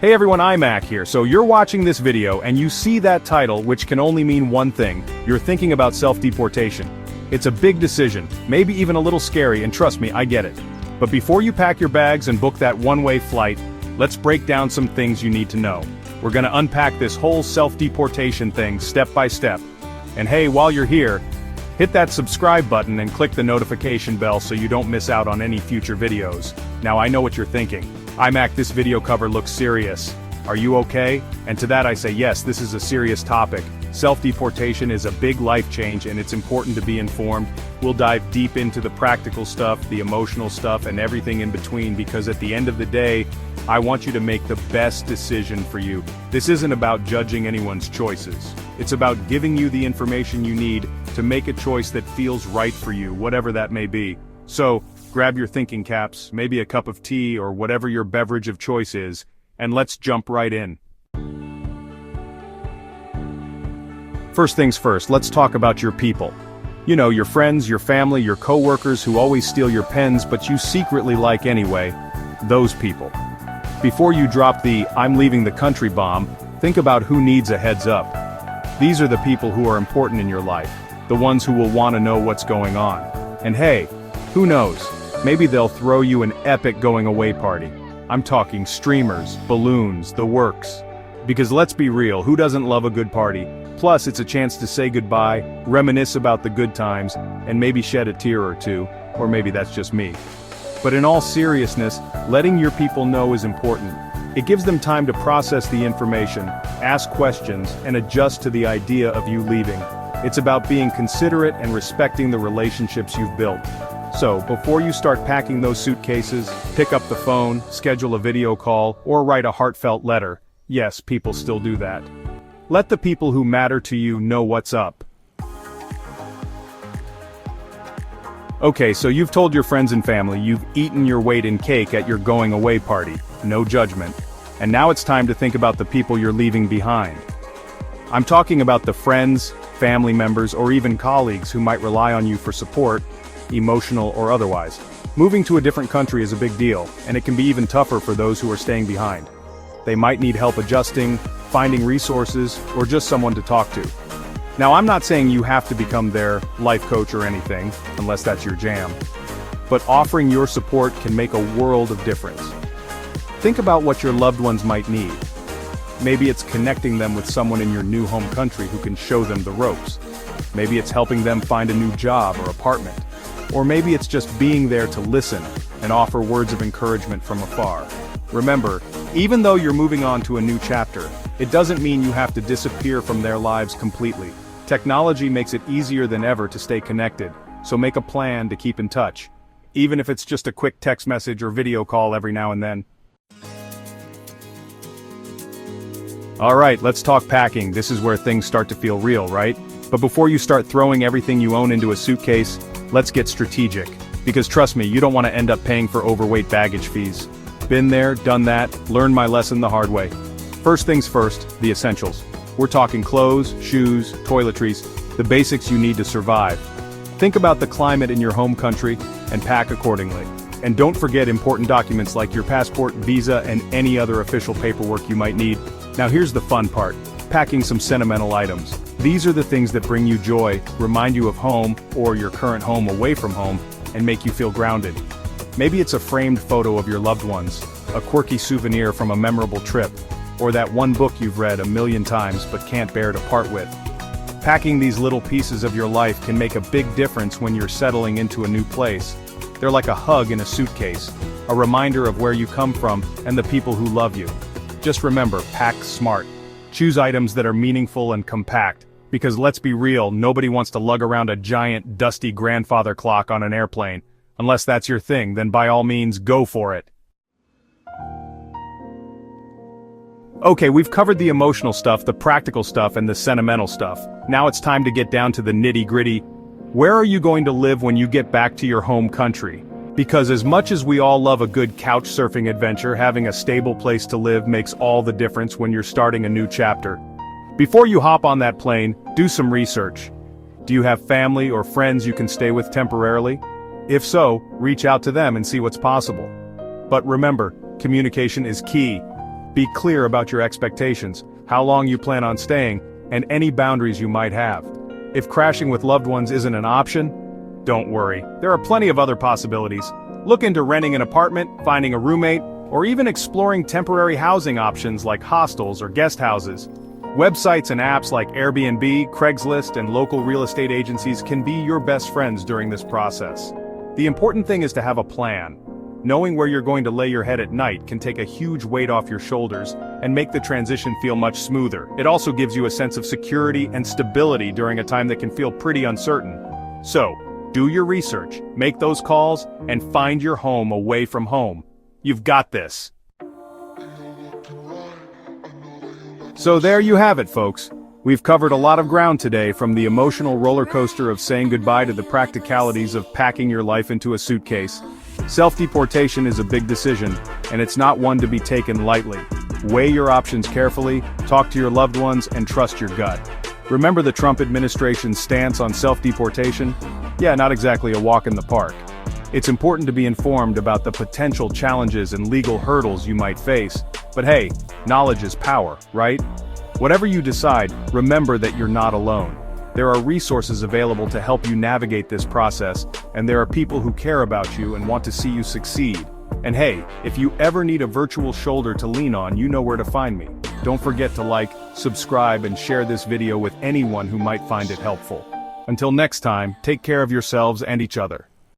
Hey everyone, I'm Mac here. So you're watching this video and you see that title, which can only mean one thing. You're thinking about self-deportation. It's a big decision, maybe even a little scary, and trust me, I get it. But before you pack your bags and book that one-way flight, let's break down some things you need to know. We're gonna unpack this whole self-deportation thing step by step. And hey, while you're here, hit that subscribe button and click the notification bell so you don't miss out on any future videos. Now I know what you're thinking. Mac, this video cover looks serious. Are you okay? And to that I say yes, this is a serious topic. Self-deportation is a big life change and it's important to be informed. We'll dive deep into the practical stuff, the emotional stuff, and everything in between, because at the end of the day, I want you to make the best decision for you. This isn't about judging anyone's choices. It's about giving you the information you need to make a choice that feels right for you, whatever that may be. So, grab your thinking caps, maybe a cup of tea or whatever your beverage of choice is, and let's jump right in. First things first, let's talk about your people. You know, your friends, your family, your coworkers who always steal your pens but you secretly like anyway. Those people. Before you drop the "I'm leaving the country" bomb, think about who needs a heads up. These are the people who are important in your life, the ones who will want to know what's going on. And hey, who knows? Maybe they'll throw you an epic going-away party. I'm talking streamers, balloons, the works. Because let's be real, who doesn't love a good party? Plus, it's a chance to say goodbye, reminisce about the good times, and maybe shed a tear or two, or maybe that's just me. But in all seriousness, letting your people know is important. It gives them time to process the information, ask questions, and adjust to the idea of you leaving. It's about being considerate and respecting the relationships you've built. So, before you start packing those suitcases, pick up the phone, schedule a video call, or write a heartfelt letter. Yes, people still do that. Let the people who matter to you know what's up. Okay, so you've told your friends and family you've eaten your weight in cake at your going-away party. No judgment. And now it's time to think about the people you're leaving behind. I'm talking about the friends, family members, or even colleagues who might rely on you for support, emotional or otherwise. Moving to a different country is a big deal, and it can be even tougher for those who are staying behind. They might need help adjusting, finding resources, or just someone to talk to. Now, I'm not saying you have to become their life coach or anything, unless that's your jam. But offering your support can make a world of difference. Think about what your loved ones might need. Maybe it's connecting them with someone in your new home country who can show them the ropes. Maybe it's helping them find a new job or apartment. Or maybe it's just being there to listen and offer words of encouragement from afar. Remember, even though you're moving on to a new chapter, it doesn't mean you have to disappear from their lives completely. Technology makes it easier than ever to stay connected, so make a plan to keep in touch, even if it's just a quick text message or video call every now and then. Alright, let's talk packing. This is where things start to feel real, right? But before you start throwing everything you own into a suitcase, let's get strategic. Because trust me, you don't want to end up paying for overweight baggage fees. Been there, done that, learned my lesson the hard way. First things first, the essentials. We're talking clothes, shoes, toiletries, the basics you need to survive. Think about the climate in your home country and pack accordingly. And don't forget important documents like your passport, visa, and any other official paperwork you might need. Now here's the fun part, packing some sentimental items. These are the things that bring you joy, remind you of home, or your current home away from home, and make you feel grounded. Maybe it's a framed photo of your loved ones, a quirky souvenir from a memorable trip, or that one book you've read a million times but can't bear to part with. Packing these little pieces of your life can make a big difference when you're settling into a new place. They're like a hug in a suitcase, a reminder of where you come from and the people who love you. Just remember, pack smart. Choose items that are meaningful and compact, because let's be real, nobody wants to lug around a giant, dusty grandfather clock on an airplane. Unless that's your thing, then by all means, go for it. Okay, we've covered the emotional stuff, the practical stuff, and the sentimental stuff. Now it's time to get down to the nitty-gritty. Where are you going to live when you get back to your home country? Because as much as we all love a good couch surfing adventure, having a stable place to live makes all the difference when you're starting a new chapter. Before you hop on that plane, do some research. Do you have family or friends you can stay with temporarily? If so, reach out to them and see what's possible. But remember, communication is key. Be clear about your expectations, how long you plan on staying, and any boundaries you might have. If crashing with loved ones isn't an option, don't worry, there are plenty of other possibilities. Look into renting an apartment, finding a roommate, or even exploring temporary housing options like hostels or guest houses. Websites and apps like Airbnb, Craigslist, and local real estate agencies can be your best friends during this process. The important thing is to have a plan. Knowing where you're going to lay your head at night can take a huge weight off your shoulders and make the transition feel much smoother. It also gives you a sense of security and stability during a time that can feel pretty uncertain. So, do your research, make those calls, and find your home away from home. You've got this. So there you have it, folks. We've covered a lot of ground today, from the emotional roller coaster of saying goodbye to the practicalities of packing your life into a suitcase. Self-deportation is a big decision, and it's not one to be taken lightly. Weigh your options carefully, talk to your loved ones, and trust your gut. Remember the Trump administration's stance on self-deportation? Yeah, not exactly a walk in the park. It's important to be informed about the potential challenges and legal hurdles you might face, but hey, knowledge is power, right? Whatever you decide, remember that you're not alone. There are resources available to help you navigate this process, and there are people who care about you and want to see you succeed. And hey, if you ever need a virtual shoulder to lean on, you know where to find me. Don't forget to like, subscribe, and share this video with anyone who might find it helpful. Until next time, take care of yourselves and each other.